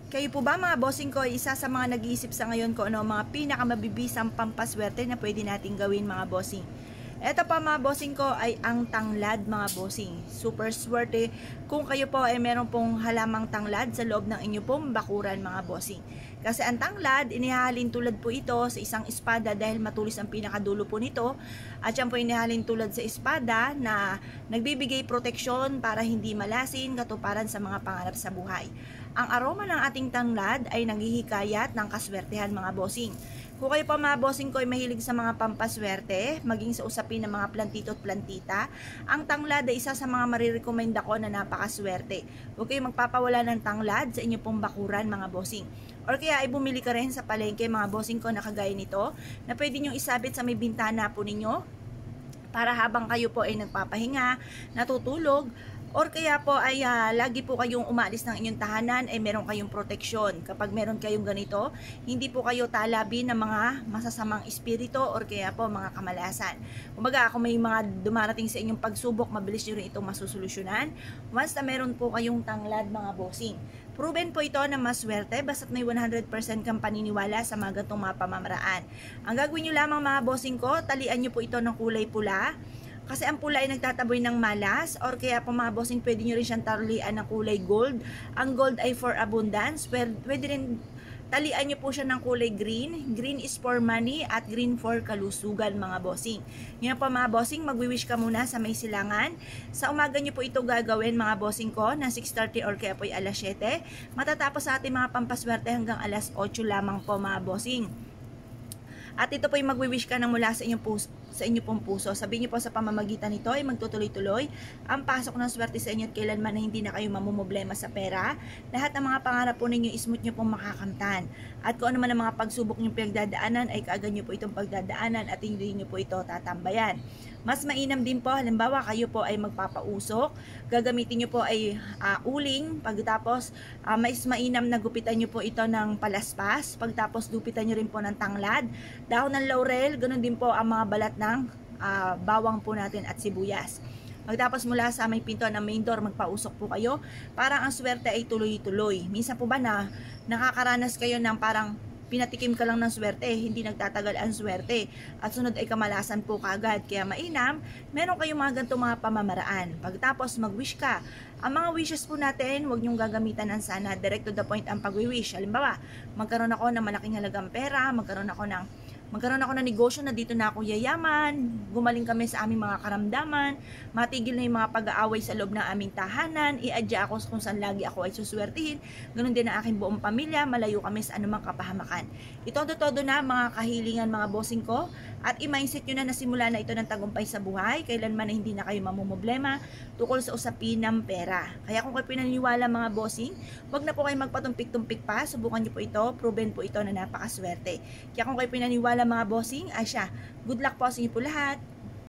Kayo po ba mga bossing ko, isa sa mga nag-iisip sa ngayon ko ano, mga pinakamabibisang pampaswerte na pwede nating gawin mga bossing. Eto pa mga bossing ko ay ang tanglad mga bossing. Super swerte kung kayo po ay meron pong halamang tanglad sa loob ng inyo pong bakuran mga bossing. Kasi ang tanglad, inihalin tulad po ito sa isang espada dahil matulis ang pinakadulo po nito. At yan po inihalin tulad sa espada na nagbibigay proteksyon para hindi malasin, katuparan sa mga pangarap sa buhay. Ang aroma ng ating tanglad ay naghihikayat ng kaswertehan mga bossing. Kung kayo pa mga bossing ko ay mahilig sa mga pampaswerte, maging sa usapin ng mga plantito at plantita, ang tanglad ay isa sa mga marirekomenda ko na napakaswerte. Huwag kayong magpapawala ng tanglad sa inyo pong bakuran mga bossing. Or kaya ay bumili ka rin sa palengke mga bossing ko na kagaya nito, na pwede nyo isabit sa may bintana po ninyo, para habang kayo po ay nagpapahinga, natutulog, or kaya po ay lagi po kayong umalis ng inyong tahanan ay meron kayong proteksyon. Kapag meron kayong ganito, hindi po kayo talabi ng mga masasamang espiritu or kaya po mga kamalasan. Kumbaga kung may mga dumarating sa inyong pagsubok, mabilis nyo rin itong masusolusyonan once na meron po kayong tanglad mga bossing. Proven po ito na maswerte basta't may 100% kang paniniwala sa mga gantong mga pamamaraan. Ang gagawin nyo lamang mga bossing ko, talian nyo po ito ng kulay pula. Kasi ang pula ay nagtataboy ng malas, or kaya po mga bossing pwede nyo rin siyang talian ng kulay gold. Ang gold ay for abundance. Pwede rin talian nyo po siya ng kulay green. Green is for money at green for kalusugan mga bossing. Ngayon po mga bossing, magwi-wish ka muna sa may silangan. Sa umaga nyo po ito gagawin mga bossing ko na 6:30 or kaya po ay alas 7. Matatapos sa ating mga pampaswerte hanggang alas 8 lamang po mga bossing. At ito po yung magwi-wish ka ng mula sa inyo pong puso. Sabihin niyo po sa pamamagitan nito ay magtutuloy-tuloy ang pasok ng swerte sa inyo at kailanman na hindi na kayo mamumblema sa pera. Lahat ng mga pangarap po ninyo smooth niyo pong makakamtan. At kung ano man ang mga pagsubok niyo pinagdadaanan ay kaagad niyo po itong pagdadaanan at hindi niyo po ito tatambayan. Mas mainam din po, halimbawa kayo po ay magpapausok, gagamitin nyo po ay uling, pagkatapos mais mainam na gupitan nyo po ito ng palaspas, pagkatapos gupitan nyo rin po ng tanglad, dahon ng laurel, ganun din po ang mga balat ng bawang po natin at sibuyas. Pagtapos mula sa may pinto ng main door, magpausok po kayo, parang ang swerte ay tuloy-tuloy. Minsan po ba na nakakaranas kayo ng parang pinatikim ka lang ng swerte, hindi nagtatagal ang swerte at sunod ay kamalasan po kaagad. Kaya mainam, meron kayong mga ganitong mga pamamaraan. Pagkatapos mag-wish ka, ang mga wishes po natin, huwag nyong gagamitan ng sana, direct to the point ang pag-wish. Halimbawa, magkaroon ako ng malaking halagang pera, magkaroon ako ng negosyo na dito na ako yayaman, gumaling kami sa aming mga karamdaman, matigil na yung mga pag-aaway sa loob ng aming tahanan, i-adya ako kung saan lagi ako ay suswertihin, ganun din ang aking buong pamilya, malayo kami sa anumang kapahamakan. Ito-todo na mga kahilingan mga bossing ko, at i-mindset nyo na nasimula na ito ng tagumpay sa buhay, kailanman na hindi na kayo mamumblema tukol sa usapin ng pera. Kaya kung kayo pinaniniwala mga bossing, wag na po kayo magpatumpik-tumpik pa, subukan nyo po ito, proven po ito na napakaswerte. Kaya kung kayo pinaniwala mga bossing, ay siya, good luck po sa inyo po lahat.